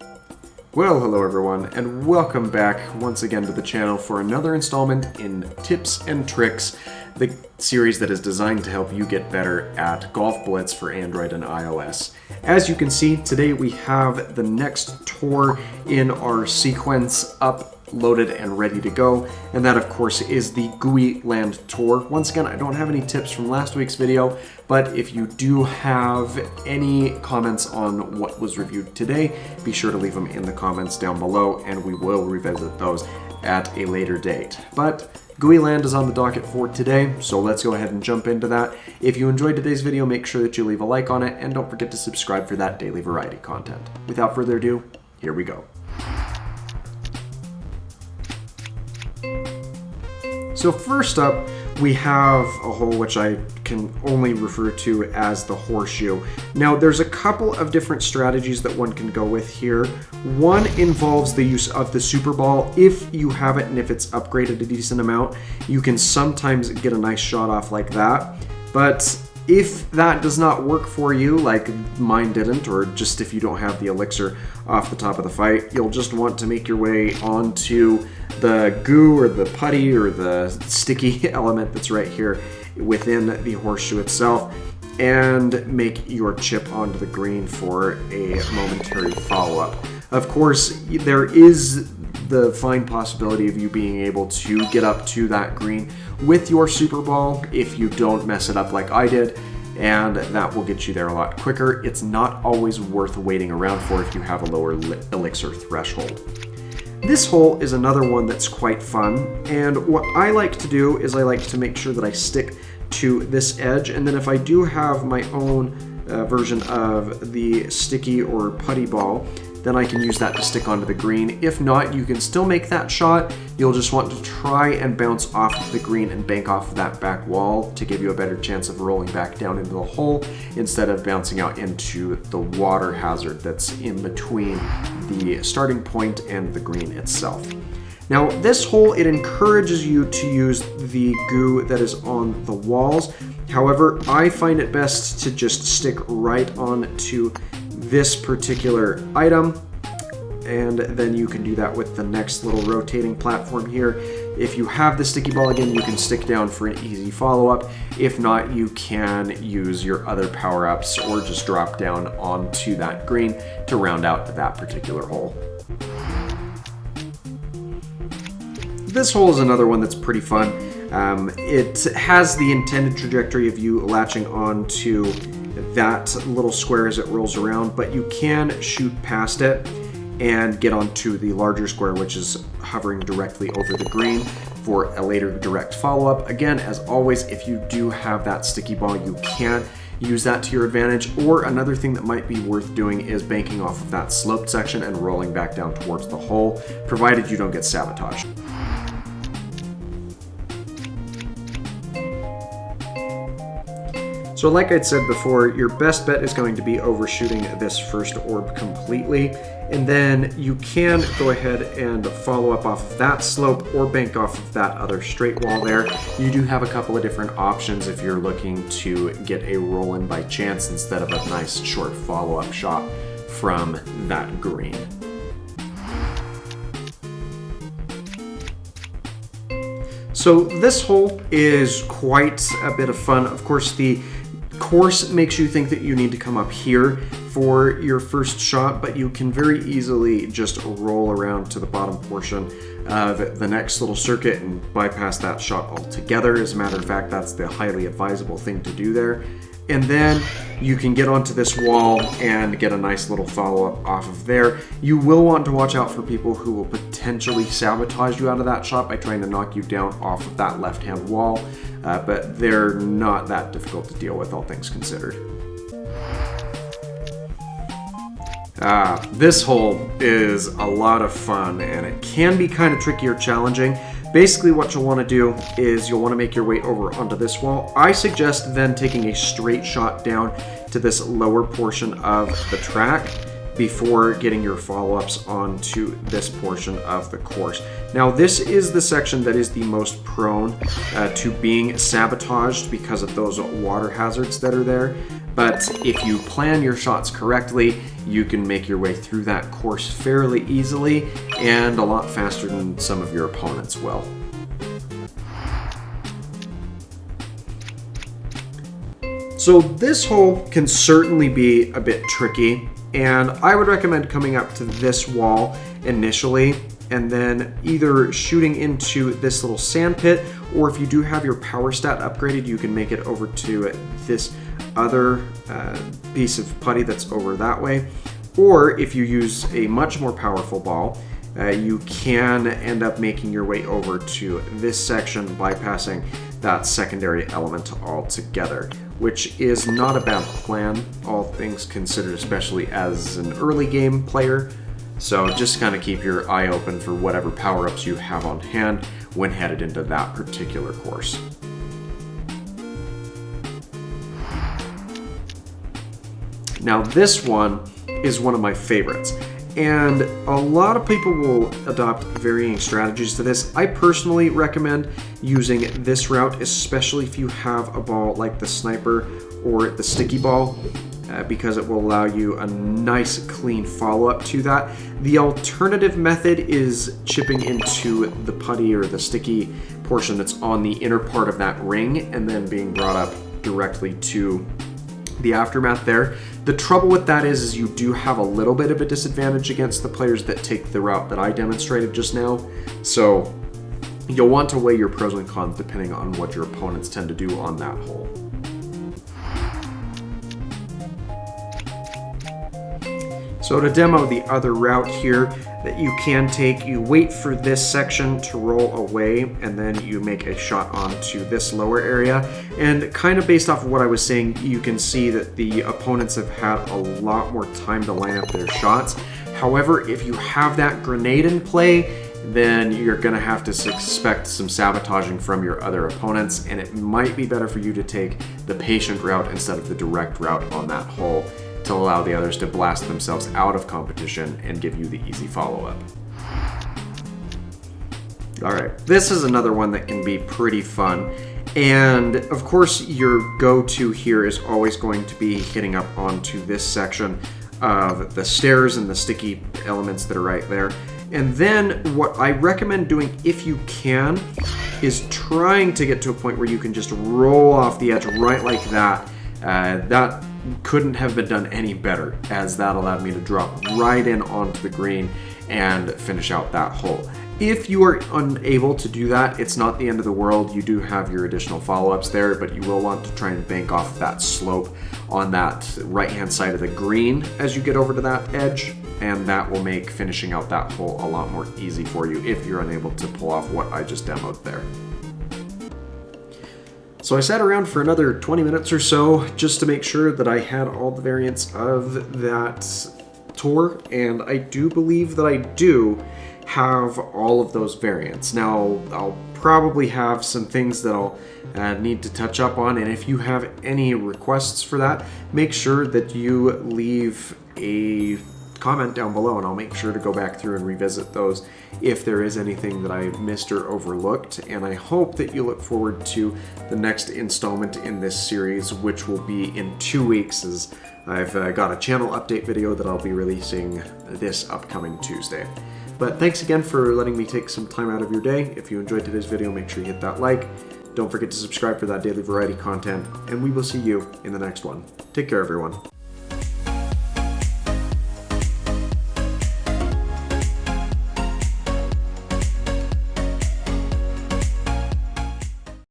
Well, hello everyone, and welcome back once again to the channel for another installment in Tips and Tricks, the series that is designed to help you get better at Golf Blitz for Android and iOS. As you can see, today we have the next tour in our sequence uploaded and ready to go, and that of course is the Gooey Land tour. Once again, I don't have any tips from last week's video, but if you do have any comments on what was reviewed today, be sure to leave them in the comments down below and we will revisit those at a later date. But Gooey Land is on the docket for today, so let's go ahead and jump into that. If you enjoyed today's video, make sure that you leave a like on it and don't forget to subscribe for that daily variety content. Without further ado, here we go. So first up, we have a hole which I can only refer to as the horseshoe. Now there's a couple of different strategies that one can go with here. One involves the use of the super ball. If you have it and if it's upgraded a decent amount, you can sometimes get a nice shot off like that. But if that does not work for you, like mine didn't, or just if you don't have the elixir off the top of the fight, you'll just want to make your way onto the goo or the putty or the sticky element that's right here within the horseshoe itself and make your chip onto the green for a momentary follow-up. Of course, there is the fine possibility of you being able to get up to that green with your super ball if you don't mess it up like I did, and that will get you there a lot quicker. It's not always worth waiting around for if you have a lower elixir threshold. This hole is another one that's quite fun, and what I like to do is I like to make sure that I stick to this edge, and then if I do have my own version of the sticky or putty ball, then I can use that to stick onto the green. If not, you can still make that shot. You'll just want to try and bounce off the green and bank off of that back wall to give you a better chance of rolling back down into the hole instead of bouncing out into the water hazard that's in between the starting point and the green itself. Now this hole, it encourages you to use the goo that is on the walls. However, I find it best to just stick right onto this particular item, and then you can do that with the next little rotating platform here. If you have the sticky ball again, you can stick down for an easy follow-up. If not, you can use your other power-ups or just drop down onto that green to round out that particular hole. This hole is another one that's pretty fun. It has the intended trajectory of you latching onto that little square as it rolls around, but you can shoot past it and get onto the larger square, which is hovering directly over the green for a later direct follow-up. Again, as always, if you do have that sticky ball, you can use that to your advantage, or another thing that might be worth doing is banking off of that sloped section and rolling back down towards the hole, provided you don't get sabotaged. So like I'd said before, your best bet is going to be overshooting this first orb completely, and then you can go ahead and follow up off of that slope or bank off of that other straight wall there. You do have a couple of different options if you're looking to get a roll in by chance instead of a nice short follow-up shot from that green. So this hole is quite a bit of fun. Of course, the course makes you think that you need to come up here for your first shot, but you can very easily just roll around to the bottom portion of the next little circuit and bypass that shot altogether. As a matter of fact, that's the highly advisable thing to do there. And then you can get onto this wall and get a nice little follow-up off of there. You will want to watch out for people who will potentially sabotage you out of that shot by trying to knock you down off of that left-hand wall, but they're not that difficult to deal with, all things considered. This hole is a lot of fun, and it can be kind of tricky or challenging. Basically what you'll want to do is you'll want to make your way over onto this wall. I suggest then taking a straight shot down to this lower portion of the track before getting your follow-ups onto this portion of the course. Now, this is the section that is the most prone to being sabotaged because of those water hazards that are there. But if you plan your shots correctly, you can make your way through that course fairly easily and a lot faster than some of your opponents will. So this hole can certainly be a bit tricky, and I would recommend coming up to this wall initially and then either shooting into this little sand pit, or if you do have your power stat upgraded, you can make it over to this other piece of putty that's over that way. Or if you use a much more powerful ball, you can end up making your way over to this section, bypassing that secondary element altogether, which is not a bad plan, all things considered, especially as an early game player. So just kind of keep your eye open for whatever power-ups you have on hand when headed into that particular course. Now this one is one of my favorites, and a lot of people will adopt varying strategies to this. I personally recommend using this route, especially if you have a ball like the sniper or the sticky ball, because it will allow you a nice clean follow-up to that. The alternative method is chipping into the putty or the sticky portion that's on the inner part of that ring and then being brought up directly to the aftermath there. The trouble with that is you do have a little bit of a disadvantage against the players that take the route that I demonstrated just now. So you'll want to weigh your pros and cons depending on what your opponents tend to do on that hole. So to demo the other route here that you can take, you wait for this section to roll away and then you make a shot onto this lower area. And kind of based off of what I was saying, you can see that the opponents have had a lot more time to line up their shots. However, if you have that grenade in play, then you're going to have to expect some sabotaging from your other opponents, and it might be better for you to take the patient route instead of the direct route on that hole, to allow the others to blast themselves out of competition and give you the easy follow-up. Alright, this is another one that can be pretty fun, and of course your go-to here is always going to be hitting up onto this section of the stairs and the sticky elements that are right there. And then what I recommend doing, if you can, is trying to get to a point where you can just roll off the edge right like that. That couldn't have been done any better, as that allowed me to drop right in onto the green and finish out that hole. If you are unable to do that, it's not the end of the world. You do have your additional follow-ups there, but you will want to try and bank off that slope on that right-hand side of the green as you get over to that edge, and that will make finishing out that hole a lot more easy for you if you're unable to pull off what I just demoed there. So I sat around for another 20 minutes or so just to make sure that I had all the variants of that tour, and I do believe that I do have all of those variants. Now, I'll probably have some things that I'll need to touch up on, and if you have any requests for that, make sure that you leave a comment down below and I'll make sure to go back through and revisit those if there is anything that I missed or overlooked. And I hope that you look forward to the next installment in this series, which will be in 2 weeks, as I've got a channel update video that I'll be releasing this upcoming Tuesday. But thanks again for letting me take some time out of your day. If you enjoyed today's video, make sure you hit that like. Don't forget to subscribe for that daily variety content, and we will see you in the next one. Take care, everyone.